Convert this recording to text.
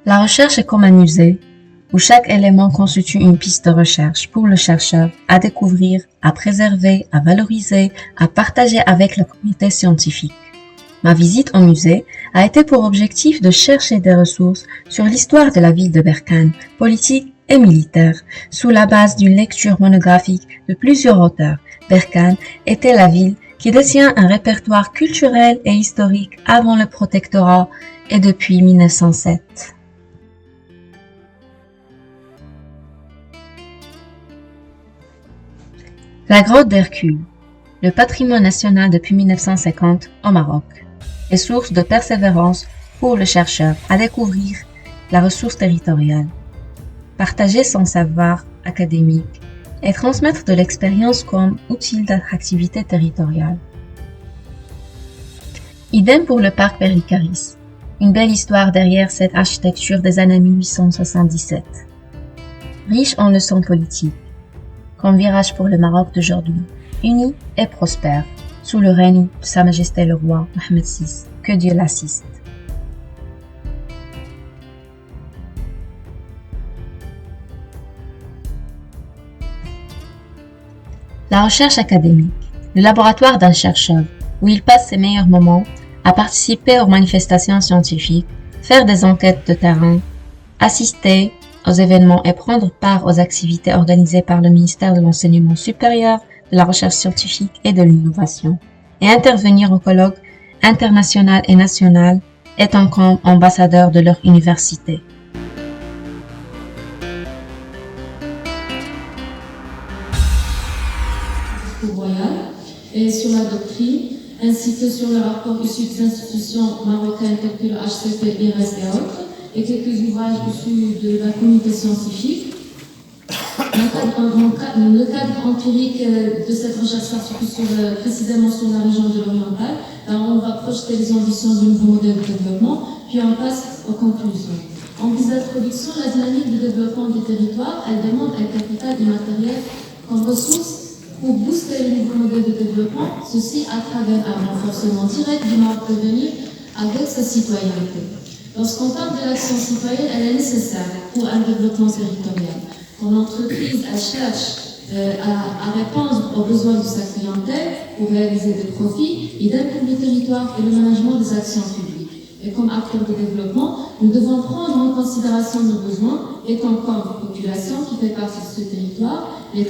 La recherche est comme un musée où chaque élément constitue une piste de recherche pour le chercheur à découvrir, à préserver, à valoriser, à partager avec la communauté scientifique. Ma visite au musée a été pour objectif de chercher des ressources sur l'histoire de la ville de Berkane, politique et militaire, sous la base d'une lecture monographique de plusieurs auteurs. Berkane était la ville qui détient un répertoire culturel et historique avant le protectorat et depuis 1907. La grotte d'Hercule, le patrimoine national depuis 1950 au Maroc, est source de persévérance pour le chercheur à découvrir la ressource territoriale, partager son savoir académique et transmettre de l'expérience comme outil d'attractivité territoriale. Idem pour le parc Péricaris, une belle histoire derrière cette architecture des années 1877. Riche en leçons politiques, comme virage pour le Maroc d'aujourd'hui, uni et prospère, sous le règne de Sa Majesté le roi Mohammed VI, que Dieu l'assiste. La recherche académique, le laboratoire d'un chercheur, où il passe ses meilleurs moments à participer aux manifestations scientifiques, faire des enquêtes de terrain, assister aux événements et prendre part aux activités organisées par le ministère de l'Enseignement supérieur, de la Recherche scientifique et de l'Innovation, et intervenir au colloque international et national, étant comme ambassadeur de leur université. Royal et sur la doctrine, ainsi que sur le rapport issu des institutions marocaines telles que le HCP, l'IRES et autres, et quelques ouvrages issus de la communauté scientifique. Le cadre empirique de cette recherche s'articule précisément sur la région de l'Oriental. Alors on va projeter les ambitions du nouveau modèle de développement, puis on passe aux conclusions. En guise d'introduction, la dynamique de développement des territoires, elle demande un capital immatériel comme ressource pour booster le nouveau modèle de développement, ceci à travers un renforcement direct du mode de venir avec sa citoyenneté. Lorsqu'on parle de l'action citoyenne, elle est nécessaire pour un développement territorial. Quand l'entreprise cherche à répondre aux besoins de sa clientèle pour réaliser des profits, idem pour le territoire et le management des actions publiques. Et comme acteurs de développement, nous devons prendre en considération nos besoins, étant comme population qui fait partie de ce territoire, les